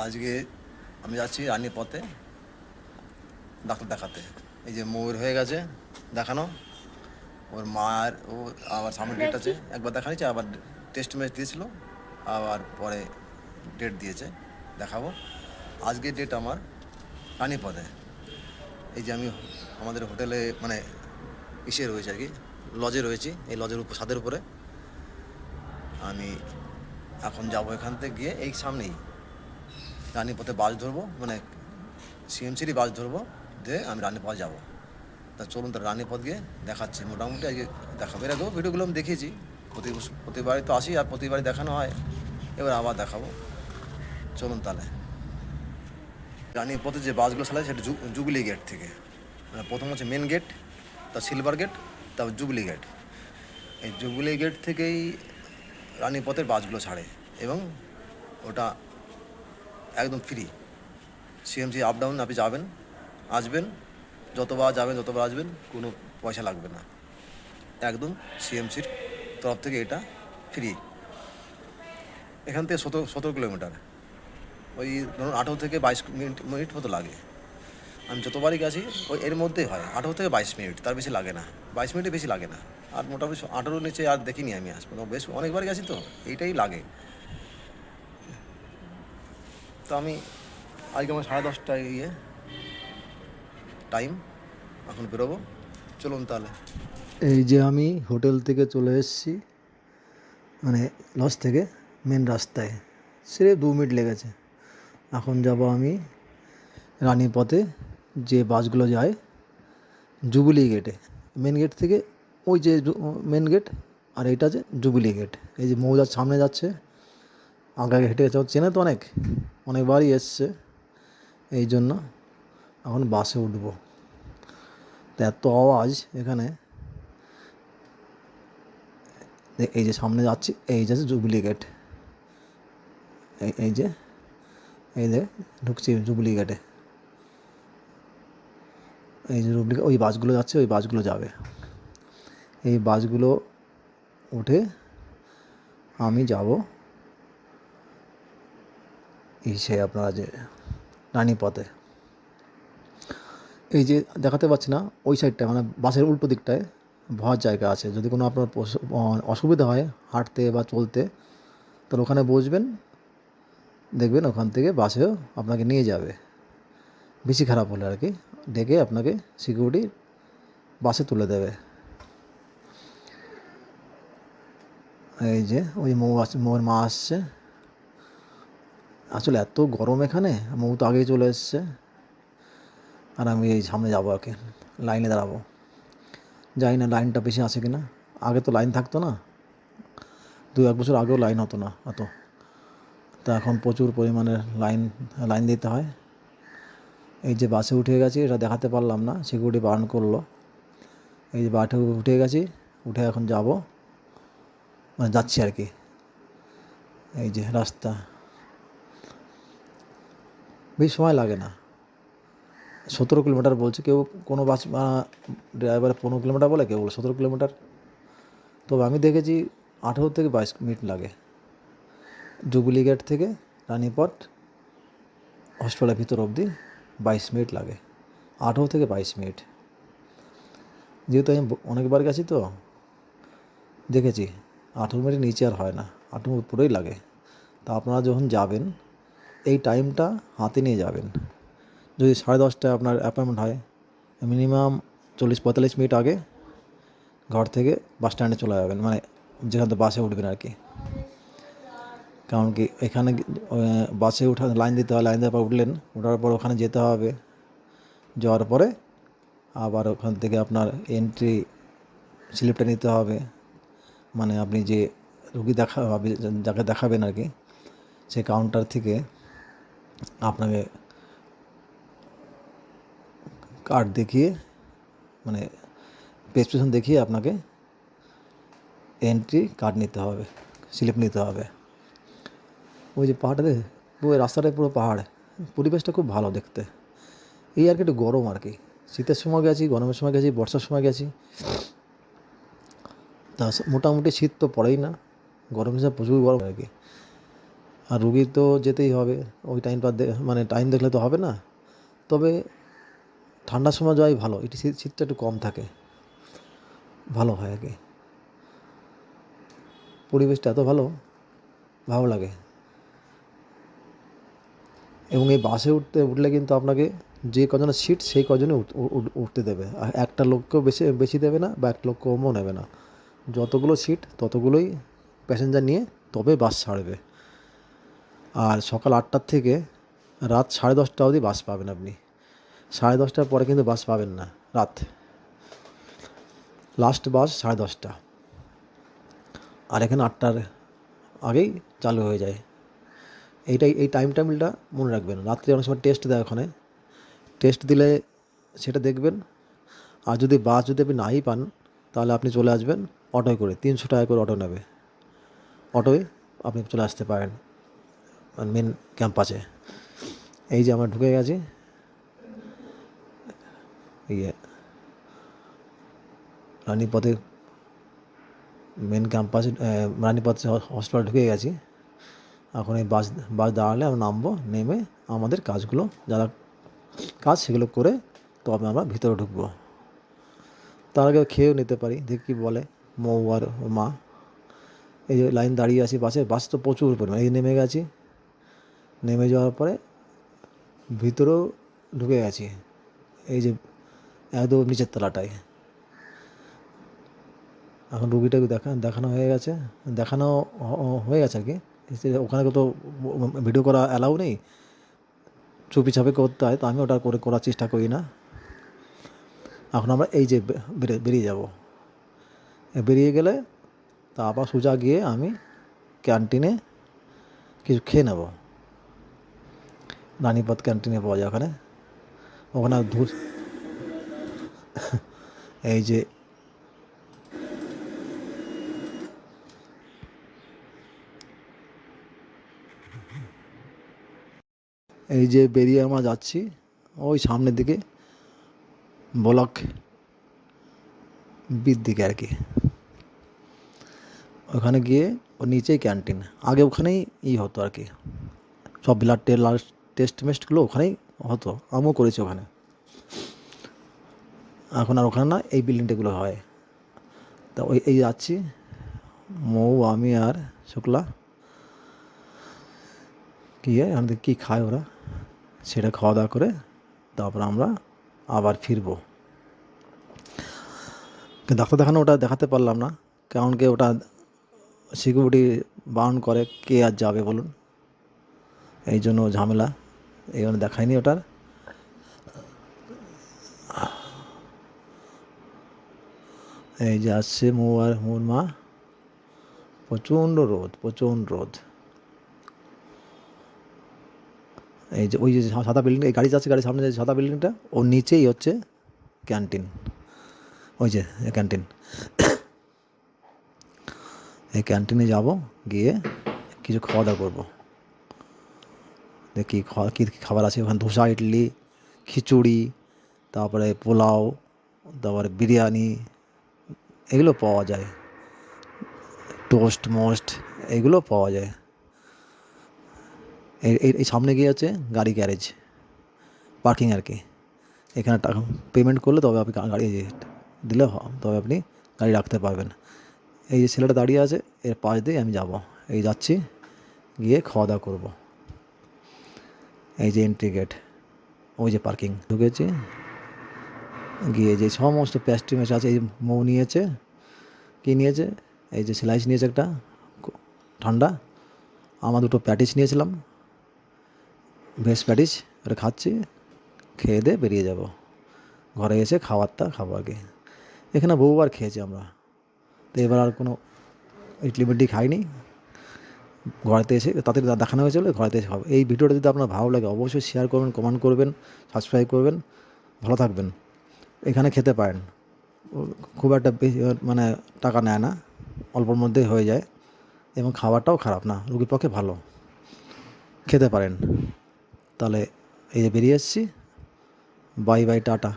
আজকে আমি যাচ্ছি রানীর পথে ডাক্তার দেখাতে। এই যে ময়ূর হয়ে গেছে দেখানো, ওর মার ও আবার সামনে ডেট আছে, একবার দেখা নিচ্ছে, আবার টেস্ট ম্যাচ দিয়েছিল, আবার পরে ডেট দিয়েছে দেখাবো। আজকে ডেট আমার রানীর পথে। এই যে আমি আমাদের হোটেলে মানে ইসে রয়েছে আর কি, লজে রয়েছি, এই লজের উপর ছাদের উপরে আমি এখন যাবো। এখান থেকে গিয়ে এই সামনেই রানীর পথে বাস ধরবো, মানে সিএমসিরই বাস ধরবো, দিয়ে আমি রানীর পথ যাবো। তা চলুন, তার রানীর পথ গিয়ে দেখাচ্ছি। মোটামুটি আজকে দেখাবো, এর আগেও ভিডিওগুলো আমি দেখিয়েছি, প্রতিবারই তো আসি আর প্রতিবারই দেখানো হয়, এবার আবার দেখাবো। চলুন তাহলে। রানীর পথে যে বাসগুলো চালায় সেটা জুবিলি গেট থেকে, মানে প্রথম হচ্ছে মেন গেট, তার সিলভার গেট, তারপর জুবিলি গেট। এই জুবিলি গেট থেকেই রানীর পথের বাসগুলো ছাড়ে, এবং ওটা একদম ফ্রি। সিএমসি আপ ডাউন আপনি যাবেন আসবেন, যতবার যাবেন যতবার আসবেন, কোনো পয়সা লাগবে না, একদম সিএমসির তরফ থেকে এটা ফ্রি। এখান থেকে 17 কিলোমিটার, ওই ধরুন 18 থেকে 22 মিনিট মতো লাগে। আমি যতবারই গেছি ওই এর মধ্যেই হয়, 18 থেকে 22 মিনিট, তার বেশি লাগে না, 22 মিনিটে বেশি লাগে না। আর মোটামুটি 18 নিচে আর দেখিনি আমি, আসবো বেশ অনেকবার গেছি তো, এইটাই লাগে। তো আমি আজকে আমার 10:30টায় টাইম, এখন বেরোবো। চলুন তাহলে। এই যে আমি হোটেল থেকে চলে এসেছি, মানে লজ থেকে মেন রাস্তায়, সে 2 মিনিট লেগেছে। এখন যাব আমি রানীর পথে, যে বাসগুলো যায় জুবিলি গেটে, মেন গেট থেকে, ওই যে মেন গেট, আর এইটা যে জুবিলি গেট। এই যে মৌজার সামনে যাচ্ছে, আগে আগে হেঁটে গেছে, চেনে তো অনেকবারই এসছে, এই জন্য এখন বাসে উঠবো। তো এত আওয়াজ এখানে, এই যে সামনে যাচ্ছি, এই যে জুবিলি গেট, এই যে ঢুকছি জুবিলি গেটে। এই যে জুবিলি, ওই বাসগুলো যাচ্ছে, ওই বাসগুলো যাবে। এই বাসগুলো উঠে আমি যাব সে আপনারা যে রানী পথে। এই যে দেখাতে পাচ্ছি না, ওই সাইডটায় মানে বাসের উল্টো দিকটায় বসার জায়গা আছে। যদি কোনো আপনার অসুবিধা হয় হাঁটতে বা চলতে, তাহলে ওখানে বসবেন, দেখবেন ওখান থেকে বাসেও আপনাকে নিয়ে যাবে। বেশি খারাপ হলে আর কি, ডেকে আপনাকে সিকিউরিটি বাসে তুলে দেবে। এই যে ওই মৌয়ের মা আসছে। আসলে এত গরম এখানে, মৌ তো আগেই চলে এসছে, আর আমি এই সামনে যাবো আর কি, লাইনে দাঁড়াবো। জানি না লাইনটা বেশি আছে কি না, আগে তো লাইন থাকতো না, 2-1 বছর আগেও লাইন হতো না অত। তা এখন প্রচুর পরিমাণে লাইন দিতে হয়। এই যে বাসে উঠে গেছি, এটা দেখাতে পারলাম না, সিকিউরিটি বারণ করলো। এই যে বাসে উঠে গেছি, উঠে এখন যাব, মানে যাচ্ছি আর কি। এই যে রাস্তা, বেশি সময় লাগে না, 17 কিলোমিটার বলছে কেউ, কোনো বাস ড্রাইভার 15 কিলোমিটার বলে, কেউ বলে 17 কিলোমিটার। তবে আমি দেখেছি 18 থেকে 22 মিনিট লাগে, জুবিলি গেট থেকে রানীপথ হসপিটালের ভিতর অবধি 22 মিনিট লাগে, 18 থেকে 22 মিনিট। যেহেতু আমি অনেকবার গেছি তো দেখেছি, 18 মিনিট নিচে আর হয় না, 18 পুরোই লাগে। তা আপনারা যখন যাবেন এই টাইমটা হাতে নিয়ে যাবেন। যদি 10:30টায় আপনার অ্যাপয়েন্টমেন্ট হয়, মিনিমাম 40-45 মিনিট আগে ঘর থেকে বাস স্ট্যান্ডে চলে যাবেন, মানে যেখান থেকে বাসে উঠবেন আর কি। কারণ কি এখানে বাসে ওঠা লাইন দিতে হয়, লাইন দেওয়ার পর উঠলেন, ওঠার পর ওখানে যেতে হবে, যাওয়ার পরে আবার ওখান থেকে আপনার এন্ট্রি স্লিপটা নিতে হবে, মানে আপনি যে রুগী যাকে দেখাবেন আর কি, সেই কাউন্টার থেকে আপনাকে কার্ড দেখিয়ে, মানে প্রেসক্রিপশন দেখিয়ে আপনাকে এন্ট্রি কার্ড নিতে হবে, স্লিপ নিতে হবে। ওই যে পাহাড়টাতে, ওই রাস্তাটায় পুরো পাহাড়, পরিবেশটা খুব ভালো দেখতে। এই আর কি একটু গরম আর কি, শীতের সময় গেছি, গরমের সময় গেছি, বর্ষার সময় গেছি, তা মোটামুটি শীত তো পড়েই না, গরম হিসাবে প্রচুর গরম আর কি। আর রুগী তো যেতেই হবে, ওই টাইমটা মানে টাইম দেখলে তো হবে না। তবে ঠান্ডার সময় যাওয়াই ভালো, এটি শীতটা একটু কম থাকে, ভালো হয় আর কি। পরিবেশটা এত ভালো, ভালো লাগে। এবং এই বাসে উঠলে কিন্তু আপনাকে যে কজনের সিট সেই কজনে উঠতে দেবে, আর একটা লোককেও বেশি বেশি দেবে না বা একটা লোক কমও নেবে না। যতগুলো সিট ততগুলোই প্যাসেঞ্জার নিয়ে তবে বাস ছাড়বে। আর সকাল 8টার থেকে রাত 10:30 অবধি বাস পাবেন আপনি। 10:30টার পরে কিন্তু বাস পাবেন না রাত, লাস্ট বাস 10:30। আর এখানে 8টার আগেই চালু হয়ে যায়। এই টাইম টেবিলটা মনে রাখবেন। রাত্রে অনেক সময় টেস্ট দেয় ওখানে, টেস্ট দিলে সেটা দেখবেন। আর যদি বাস যদি আপনি নাই পান, তাহলে আপনি চলে আসবেন অটোয় করে, 300 টাকা করে অটো নেবে, অটোয় আপনি চলে আসতে পারেন মেন ক্যাম্পাসে। এই যে আমরা ঢুকে গেছি ইয়ে রানীপথে, মেন ক্যাম্পাসে, রানীপথ হসপিটাল ঢুকে গেছি। এখন এই বাস বাস দাঁড়ালে আমরা নামবো, নেমে আমাদের কাজগুলো যারা কাজ সেগুলো করে তবে আমরা ভিতরে ঢুকবো। তার আগে খেয়েও নিতে পারি, দেখি কী বলে মৌ আর ওর মা। এই যে লাইন দাঁড়িয়ে আছি বাসে, বাস তো প্রচুর পরিমাণে। এই নেমে গেছি, নেমে যাওয়ার পরে ভিতরেও ঢুকে গেছি। এই যে একদম নিচের তলাটায়। এখন রুগীটাকে দেখানো হয়ে গেছে, দেখানো হয়ে গেছে আর কি। ওখানে তো ভিডিও করা অ্যালাউ নেই, চুপি চাপি করতে হয়, তো আমি ওটা করার চেষ্টা করি না। এখন আমরা এই যে বেরিয়ে যাব, বেরিয়ে গেলে তা আবার সোজা গিয়ে আমি ক্যান্টিনে কিছু খেয়ে নেব। রানীপথ ক্যান্টিনে পাওয়া যায় ওখানে, ওখানে এই যে বেরিয়ে আমরা যাচ্ছি ওই সামনের দিকে, ব্লক বির দিকে আর কি। ওখানে গিয়ে ও নিচেই ক্যান্টিন, আগে ওখানেই হতো আর কি, সব ব্লাড টেস্ট মেস্টগুলো ওখানেই হতো, আমিও করেছি ওখানে। এখন আর ওখানে না, এই বিল্ডিংটাগুলো হয়। তা এই যাচ্ছি মৌ, আমি আর শুক্লা গিয়ে আমাদের কী খায় ওরা সেটা খাওয়া দাওয়া করে তারপর আমরা আবার ফিরবো। কিন্তু ডাক্তার দেখানো ওটা দেখাতে পারলাম না, কারণ কি ওটা সিকিউরিটি বারণ করে, কে আর যাবে বলুন, এই জন্য ঝামেলা, এই জন্য দেখায়নি ওটার। এই যে আসছে মৌ আর মোর মা, প্রচণ্ড রোদ, প্রচণ্ড রোদ। এই যে ওই যে সাদা বিল্ডিং, এই গাড়ি যাচ্ছে, গাড়ির সামনে যে সাদা বিল্ডিংটা, ওর নিচেই হচ্ছে ক্যান্টিন, ওই যে ক্যান্টিন। এই ক্যান্টিনে যাব, গিয়ে কিছু খাওয়া দাওয়া করবো, দেখি কী খাবার আছে ওখানে। ধোসা, ইডলি, খিচুড়ি, তারপরে পোলাও, তারপরে বিরিয়ানি, এগুলো পাওয়া যায়, টোস্ট মোস্ট এগুলো পাওয়া যায়। এই সামনে গিয়ে আছে গাড়ি গ্যারেজ, পার্কিং আর কি। এখানে টাকা পেমেন্ট করলে তবে আপনি গাড়ি দিলে তবে আপনি গাড়ি রাখতে পারবেন। এই যে ছেলেটা দাঁড়িয়ে আছে, এর পাশ দিয়ে আমি যাব, এই যাচ্ছি, গিয়ে খাওয়া দাওয়া করবো। এই যে এন্ট্রি গেট, ওই যে পার্কিং, ঢুকেছি, গিয়ে যে সমস্ত প্যাস্ট্রি মেশ আছে, এই মৌ নিয়েছে, কী নিয়েছে, এই যে স্লাইস নিয়েছে একটা ঠান্ডা, আমার দুটো প্যাটিস নিয়েছিলাম, ভেজ প্যাটিস, ওটা খাচ্ছি, খেয়ে দিয়ে বেরিয়ে যাব ঘরে, এসে খাবারটা খাবো আর কি। এখানে বহুবার খেয়েছি আমরা, তো এবার আর কোনো ইডলি মিডলি খাইনি। ঘরেতে এসে তাদের দেখানো হয়েছে বলে ঘরেতে এসে খাবো। এই ভিডিওটা যদি আপনার ভালো লাগে অবশ্যই শেয়ার করবেন, কমেন্ট করবেন, সাবস্ক্রাইব করবেন। ভালো থাকবেন। এখানে খেতে পারেন, খুব একটা বেশি মানে টাকা নেয় না, অল্পর মধ্যেই হয়ে যায়, এবং খাবারটাও খারাপ না, রোগীর পক্ষে ভালো, খেতে পারেন। তাহলে এই যে বেরিয়ে এসেছি, বাই বাই, টাটা।